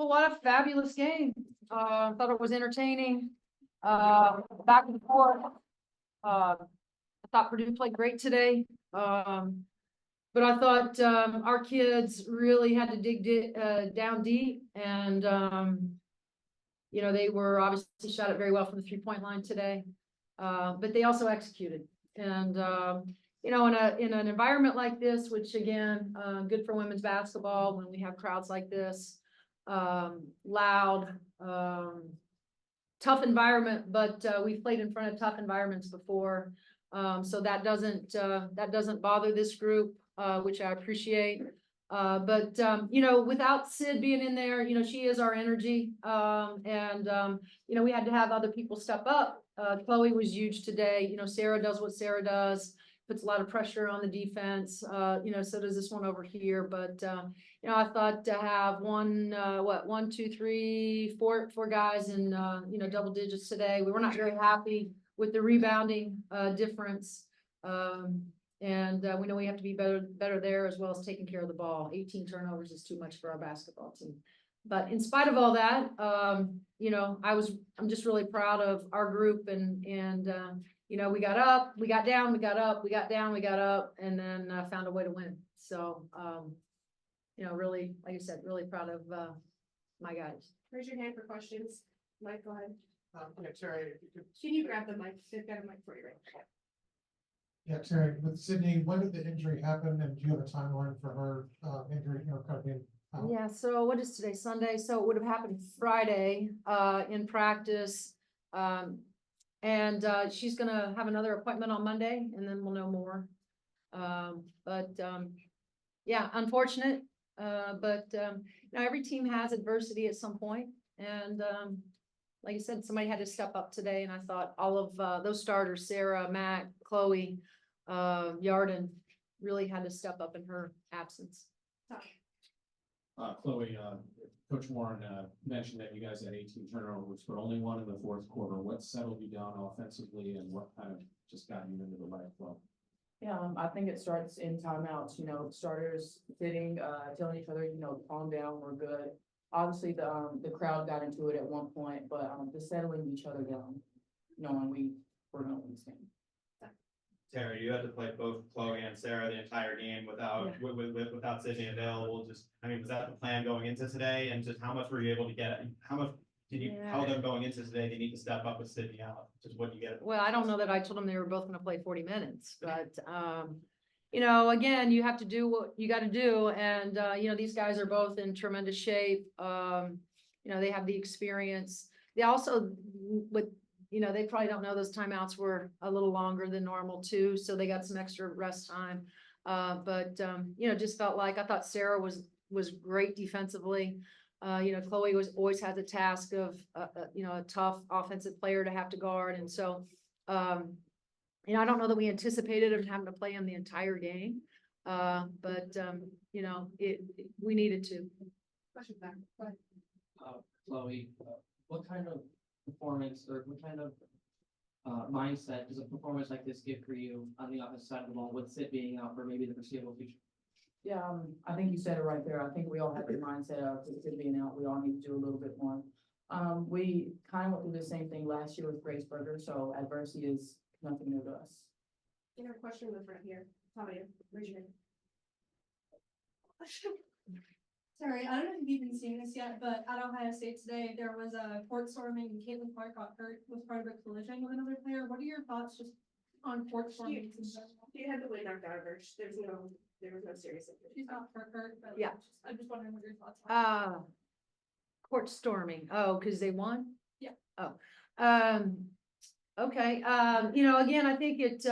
Well, what a fabulous game. Thought it was entertaining. Back and forth. I thought Purdue played great today. But I thought our kids really had to dig down deep, and you know, they were obviously shot it very well from the 3-point line today. But they also executed, and you know, in an environment like this, which again, good for women's basketball when we have crowds like this, loud, tough environment, but we've played in front of tough environments before, so that doesn't bother this group, which I appreciate. But you know, without Sid being in there, you know, she is our energy, and you know, we had to have other people step up. Chloe was huge today. You know, Sarah does what Sarah does, puts a lot of pressure on the defense. You know, so does this one over here. But you know, I thought to have one, two, three, four guys in you know, double digits today. We were not very happy with the rebounding difference. And we know we have to be better there, as well as taking care of the ball. 18 turnovers is too much for our basketball team. But in spite of all that, you know, I'm just really proud of our group, and you know, we got up, we got down, we got up, we got down, we got up, and then found a way to win. So, you know, really, like I said, really proud of my guys. Raise your hand for questions. Mike, go ahead. Yeah, Terry, Can you grab the mic? They've got a mic for you right now. yeah, Terry, with Sydney, when did the injury happen, and do you have a timeline for her injury, you know, kind of being out? Yeah, so what is today? Sunday. So it would have happened Friday in practice. And she's gonna have another appointment on Monday, and then we'll know more. But yeah, unfortunate. But you know, every team has adversity at some point, and like I said, somebody had to step up today, and I thought all of those starters, Sarah, Mac, Chloe, Yarden, really had to step up in her absence. Chloe, Coach Moren mentioned that you guys had 18 turnovers, but only one in the fourth quarter. What settled you down offensively, and what kind of just got you into the right flow? Yeah, I think it starts in timeouts. You know, starters sitting, telling each other, you know, calm down, we're good. Obviously, the crowd got into it at one point, but just settling each other down, knowing we were going to win this game. Terry, you had to play both Chloe and Sarah the entire game without without Sydney available. Just, I mean, was that the plan going into today? And just how much were you able to get? How much did you tell them going into today they need to step up with Sydney out? Just what you get? Well, I don't know that I told them they were both going to play 40 minutes, but you know, again, you have to do what you got to do, and you know, these guys are both in tremendous shape. You know, they have the experience. They also, you know, they probably don't know those timeouts were a little longer than normal too, so they got some extra rest time. But you know, just felt like I thought Sarah was great defensively. You know, Chloe always has a task of you know, a tough offensive player to have to guard, and so you know, I don't know that we anticipated him having to play him the entire game, but you know, we needed to. Question back. Go ahead. Chloe, what kind of performance or what kind of mindset does a performance like this give for you on the offensive side of the ball, with Sid being out for maybe the foreseeable future? Yeah, I think you said it right there. I think we all have the mindset of Sid being out. We all need to do a little bit more. We kind of went through the same thing last year with Graceburger, so adversity is nothing new to us. You have a question in the front here. Talia, raise your hand. Sorry, I don't know if you've even seen this yet, but at Ohio State today, there was a court storming and Caitlin Clark got hurt with part of a collision with another player. What are your thoughts just on court storming? She had the weight knocked out of her. There was no serious injury. She's not hurt, but Yeah. I'm just wondering what your thoughts are. Court storming. Oh, because they won? Yeah. Oh. Okay. You know, again, I think it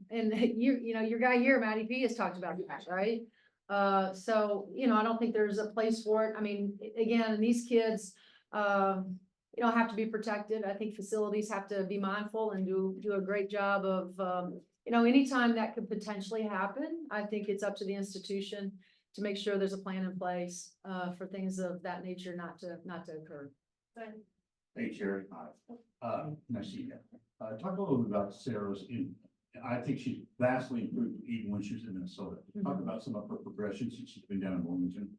and you know, your guy here, Matty P, has talked about that, right? So, you know, I don't think there's a place for it. I mean, again, these kids, you know, have to be protected. I think facilities have to be mindful and do a great job of, you know, anytime that could potentially happen, I think it's up to the institution to make sure there's a plan in place, for things of that nature not to occur. Hey, Jerry. Nice to see you. Talk a little bit about Sarah's. I think she's vastly improved even when she was in Minnesota. Talk about some of her progression since she's been down in Wilmington.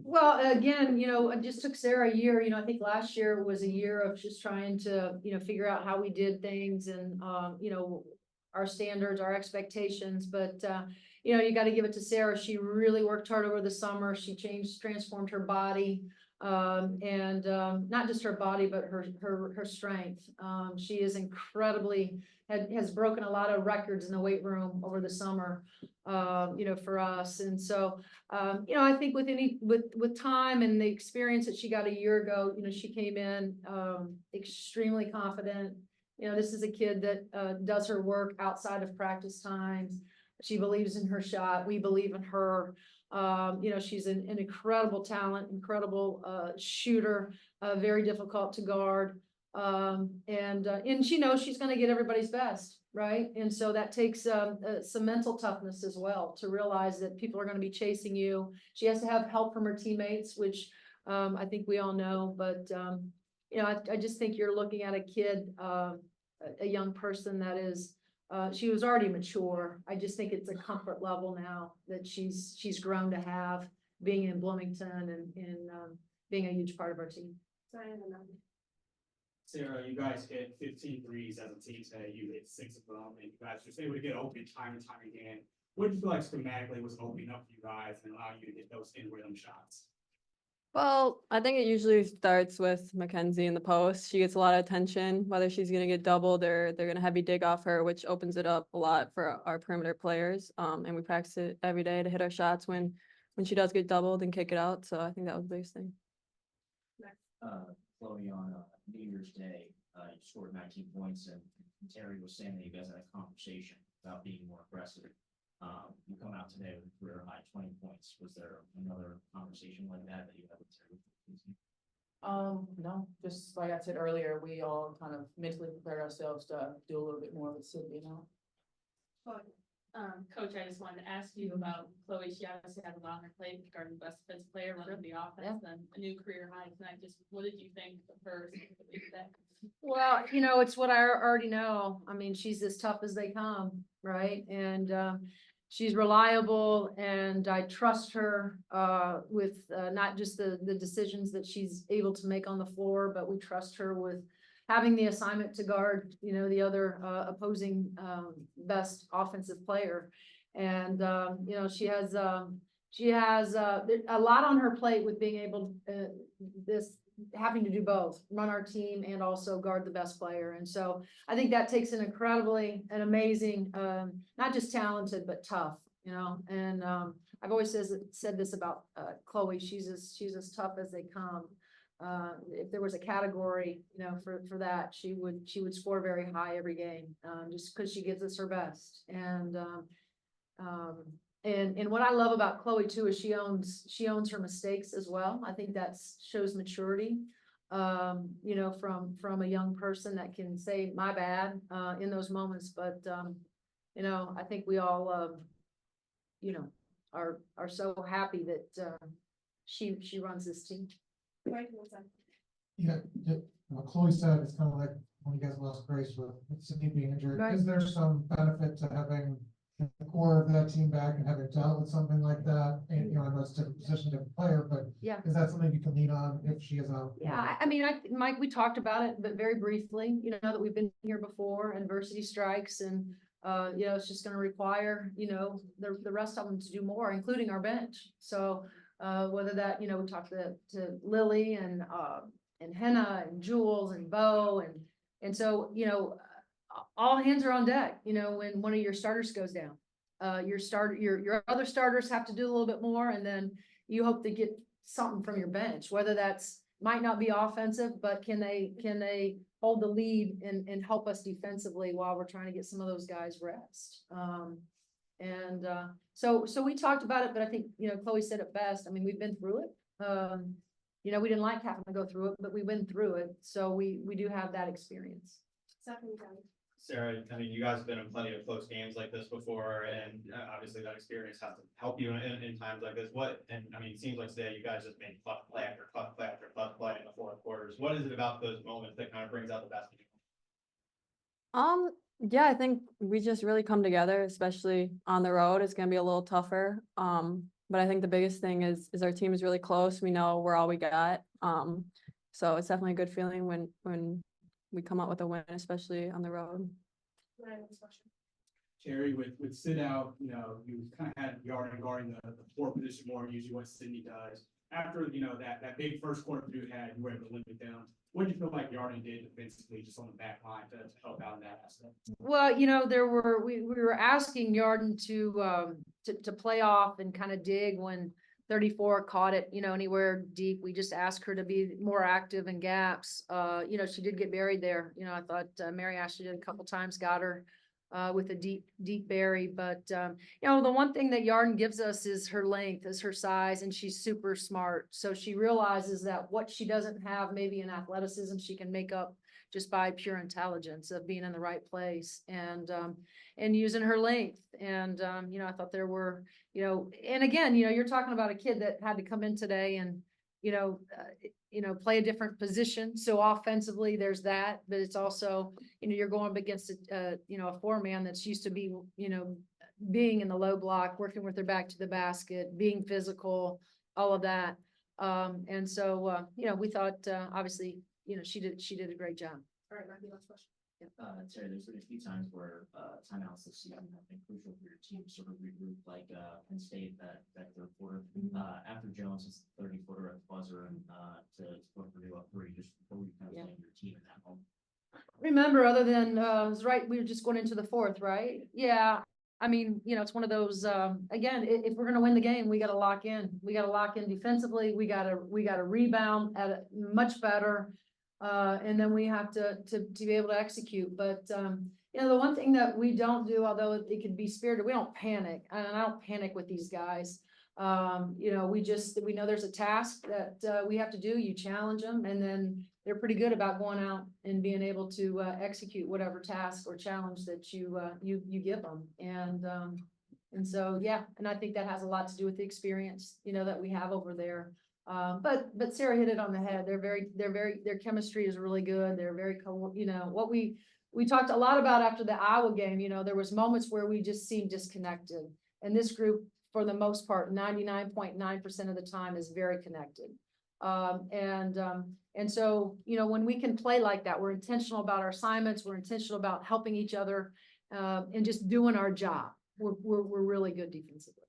Well, again, it just took Sarah a year, I think last year was a year of just trying to, figure out how we did things and, our standards, our expectations, but, you got to give it to Sarah. She really worked hard over the summer. She transformed her body, and not just her body, but her strength. She is incredibly, has broken a lot of records in the weight room over the summer, for us. And so, I think with time and the experience that she got a year ago, she came in, extremely confident. This is a kid that, does her work outside of practice times. She believes in her shot. We believe in her. She's an incredible talent, incredible, shooter, very difficult to guard. And she knows she's going to get everybody's best, right? And so that takes some mental toughness as well, to realize that people are going to be chasing you. She has to have help from her teammates, which I think we all know. But I just think you're looking at a kid, a young person that is. She was already mature. I just think it's a comfort level now that she's grown to have, being in Bloomington and being a huge part of our team. So I have another. Sarah, you guys hit 15 threes as a team today. You hit 6 of them, and you guys just able to get open time and time again. What do you feel like schematically was opening up for you guys and allowing you to get those in rhythm shots? Well, I think it usually starts with Mackenzie in the post. She gets a lot of attention, whether she's going to get doubled or they're going to heavy dig off her, which opens it up a lot for our perimeter players. And we practice it every day to hit our shots when she does get doubled and kick it out. So I think that was the biggest thing. Chloe, on New Year's Day, you scored 19 points, and Terry was saying that you guys had a conversation about being more aggressive. You come out today with a career high 20 points. Was there another conversation like that you had with Terry? No, just like I said earlier, we all kind of mentally prepared ourselves to do a little bit more with Sid being out. Coach, I just wanted to ask you about Chloe. She obviously had a lot on her plate regarding best defensive player, running the offense, and a new career high tonight. Just what did you think of her today? Well, it's what I already know. I mean, she's as tough as they come, right? And she's reliable, and I trust her with not just the decisions that she's able to make on the floor, but we trust her with having the assignment to guard, the other opposing best offensive player. And she has a lot on her plate with being able having to do both, run our team and also guard the best player. And so I think that takes an amazing, not just talented, but tough, and I've always said this about Chloe. She's as tough as they come. If there was a category, for that, she would score very high every game, just because she gives us her best. And what I love about Chloe too is she owns her mistakes as well. I think that shows maturity, from a young person that can say my bad in those moments. But I think we all are so happy that she runs this team. Yeah, what Chloe said, it's kind of like when you guys lost Grace with Sydney being injured. Right. Is there some benefit to having the core of that team back and having dealt with something like that? And, I know it's a different position, different player, but Yeah. is that something you can lean on if she is out? Yeah, I mean, Mike, we talked about it, but very briefly, that we've been here before, adversity strikes, and, it's just gonna require, the rest of them to do more, including our bench. So, whether that, we talked to Lily and Henna and Jules and Bo, and so, all hands are on deck, when one of your starters goes down. Your other starters have to do a little bit more, and then you hope to get something from your bench, whether that's might not be offensive, but can they hold the lead and help us defensively while we're trying to get some of those guys rest. So we talked about it, but I think, Chloe said it best. I mean, we've been through it. We didn't like having to go through it, but we went through it. So we do have that experience. Sarah, I mean, you guys have been in plenty of close games like this before, and obviously that experience has to help you in times like this. It seems like today you guys just made clutch play after clutch play after clutch play in the fourth quarters. What is it about those moments that kind of brings out the best in you? Yeah, I think we just really come together, especially on the road. It's going to be a little tougher. but I think the biggest thing is our team is really close. We know we're all we got. So it's definitely a good feeling when we come out with a win, especially on the road. Terry, with sit out, you know, you kind of had Yarden guarding the four position more, usually what Sydney does. After, you know, that big first quarter Purdue had, you were able to limit them. What did you feel like Yarden did defensively, just on the back line to help out in that aspect? Well, you know, we were asking Yarden to play off and kind of dig when 34 caught it, you know, anywhere deep. We just asked her to be more active in gaps. You know, she did get buried there. You know, I thought Mary Ashley did a couple times, got her with a deep bury. But, you know, the one thing that Yarden gives us is her length, is her size, and she's super smart. So she realizes that what she doesn't have, maybe in athleticism, she can make up just by pure intelligence of being in the right place and using her length. And, you know, I thought there were, you know, and again, you know, you're talking about a kid that had to come in today and, you know, play a different position. So offensively, there's that, but it's also, you know, you're going up against a 4-man that's used to be, you know, being in the low block, working with their back to the basket, being physical, all of that. And so, you know, we thought, obviously, you know, she did a great job. All right, Randy, last question. Terry, there's been a few times where timeouts this season have been crucial for your team to sort of regroup, like Penn State that third quarter. After Jones hits the 30-footer at the buzzer and to put Purdue up 3, just what were you kind of saying to your team in that moment? Remember, other than it was right, we were just going into the fourth, right? Yeah. I mean, you know, it's one of those, again, if we're going to win the game, we got to lock in. We got to lock in defensively. We got to rebound at a much better. And then we have to be able to execute. But, you know, the one thing that we don't do, although it can be spirited, we don't panic. And I don't panic with these guys. You know, we know there's a task that we have to do. You challenge them, and then they're pretty good about going out and being able to execute whatever task or challenge that you give them. And so, yeah, and I think that has a lot to do with the experience, you know, that we have over there. But Sarah hit it on the head. Their chemistry is really good. They're very, you know, what we talked a lot about after the Iowa game, you know, there was moments where we just seemed disconnected, and this group, for the most part, 99.9% of the time is very connected. And so, you know, when we can play like that, we're intentional about our assignments, we're intentional about helping each other, and just doing our job. We're really good defensively.